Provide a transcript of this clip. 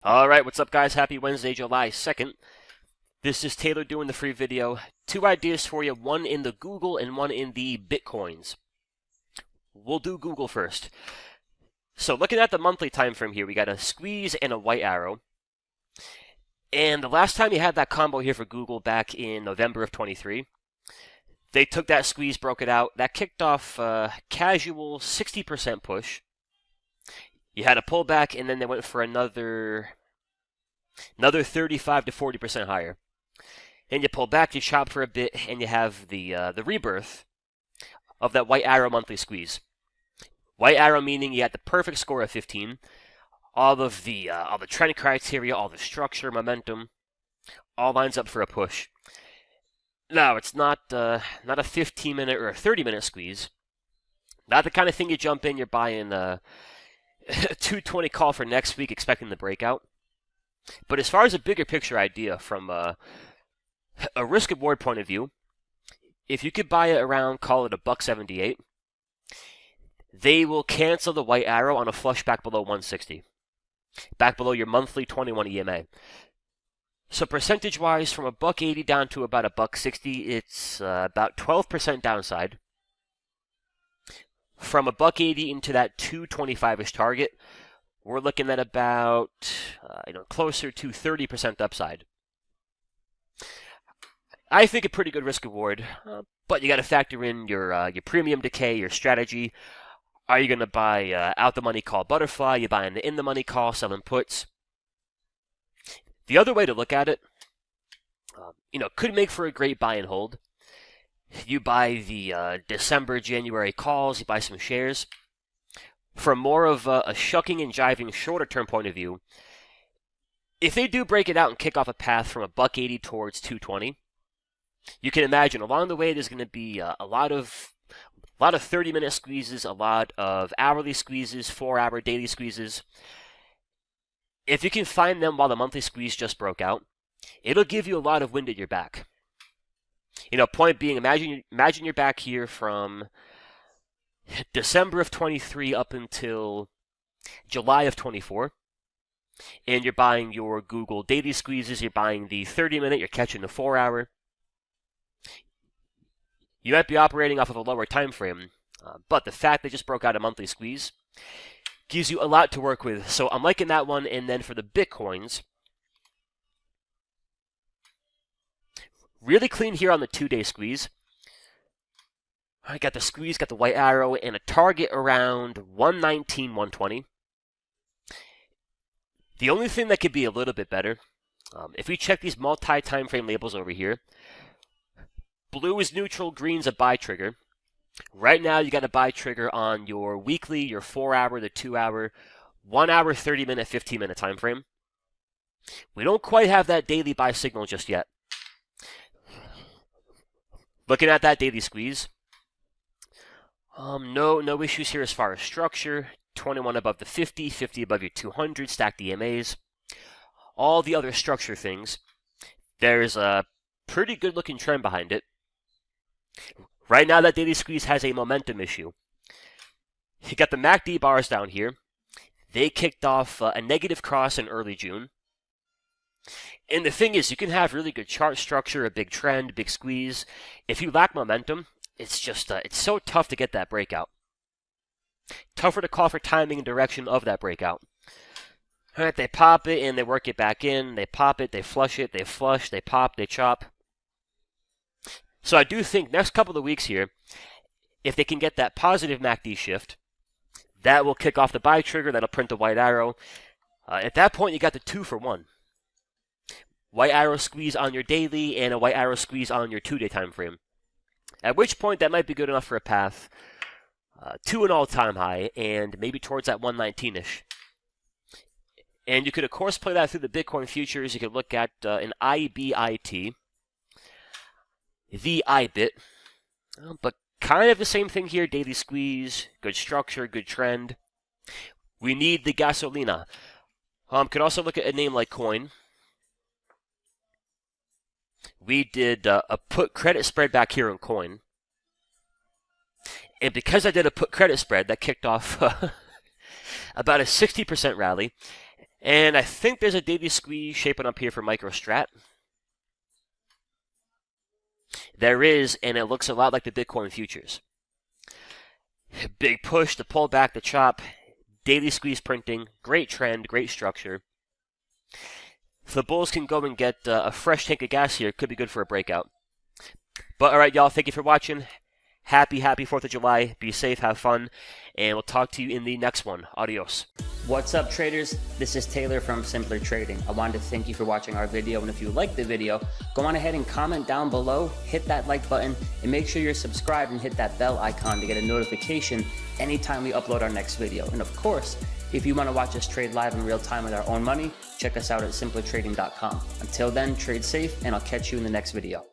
Alright, what's up guys? Happy Wednesday, July 2nd. This is Taylor doing the free video. Two ideas for you, one in the Google and one in the Bitcoins. We'll do Google first. So looking at the monthly time frame here, we got a squeeze and a white arrow. And the last time you had that combo here for Google back in November of 23, they took that squeeze, broke it out. That kicked off a casual 60% push. You had a pullback, and then they went for another 35 to 40% higher. And you pull back, you chop for a bit, and you have the rebirth of that white arrow monthly squeeze. White arrow meaning you had the perfect score of 15. All the trend criteria, all the structure, momentum, all lines up for a push. Now it's not a 15-minute or a 30-minute squeeze. Not the kind of thing you jump in. You're buying a 220 call for next week, expecting the breakout. But as far as a bigger picture idea from a risk-reward point of view, if you could buy it around, call it $1.78, they will cancel the white arrow on a flush back below 160, back below your monthly 21 EMA. So percentage-wise, from $1.80 down to about $1.60, it's about 12% downside. From $1.80 into that 225-ish target, we're looking at about closer to 30% upside. I think a pretty good risk reward, but you got to factor in your premium decay, your strategy. Are you going to buy out the money call butterfly? You buying the in the money call, selling puts? The other way to look at it, could make for a great buy and hold. You buy the December, January calls. You buy some shares. From more of a shucking and jiving shorter term point of view, if they do break it out and kick off a path from $1.80 towards 220, you can imagine along the way there's going to be a lot of 30-minute squeezes, a lot of hourly squeezes, 4-hour daily squeezes. If you can find them while the monthly squeeze just broke out, it'll give you a lot of wind at your back. Point being, imagine you're back here from December of 23 up until July of 24, and you're buying your Google daily squeezes, you're buying the 30-minute, you're catching the 4-hour. You might be operating off of a lower time frame, but the fact they just broke out a monthly squeeze gives you a lot to work with. So I'm liking that one. And then for the Bitcoins, really clean here on the 2-day squeeze. I got the squeeze, got the white arrow, and a target around 119, 120. The only thing that could be a little bit better, if we check these multi-time frame labels over here, blue is neutral, green's a buy trigger. Right now, you got a buy trigger on your weekly, your 4-hour, the 2-hour, 1-hour, 30-minute, 15-minute time frame. We don't quite have that daily buy signal just yet. Looking at that daily squeeze, no issues here as far as structure. 21 above the 50, 50 above your 200, stacked EMAs. All the other structure things, there's a pretty good looking trend behind it. Right now, that daily squeeze has a momentum issue. You got the MACD bars down here. They kicked off a negative cross in early June. And the thing is, you can have really good chart structure, a big trend, big squeeze. If you lack momentum, it's just it's so tough to get that breakout. Tougher to call for timing and direction of that breakout. All right, they pop it and they work it back in. They pop it, they flush it, they flush, they pop, they chop. So I do think next couple of weeks here, if they can get that positive MACD shift, that will kick off the buy trigger, that'll print the white arrow. At that point, you got the 2-for-1. White arrow squeeze on your daily and a white arrow squeeze on your 2-day time frame. At which point, that might be good enough for a path to an all-time high and maybe towards that 119-ish. And you could, of course, play that through the Bitcoin futures. You could look at an IBIT, the IBIT, but kind of the same thing here. Daily squeeze, good structure, good trend. We need the gasolina. Could also look at a name like Coin. We did a put credit spread back here in Coin. And because I did a put credit spread, that kicked off about a 60% rally. And I think there's a daily squeeze shaping up here for MicroStrat. There is, and it looks a lot like the Bitcoin futures. Big push to pull back the chop. Daily squeeze printing. Great trend, great structure. If the bulls can go and get a fresh tank of gas here, it could be good for a breakout. But alright, y'all, thank you for watching. Happy 4th of July. Be safe, have fun, and we'll talk to you in the next one. Adios. What's up, traders? This is Taylor from Simpler Trading. I wanted to thank you for watching our video, and if you liked the video, go on ahead and comment down below, hit that like button, and make sure you're subscribed and hit that bell icon to get a notification anytime we upload our next video. And of course, if you want to watch us trade live in real time with our own money, check us out at simplertrading.com. Until then, trade safe, and I'll catch you in the next video.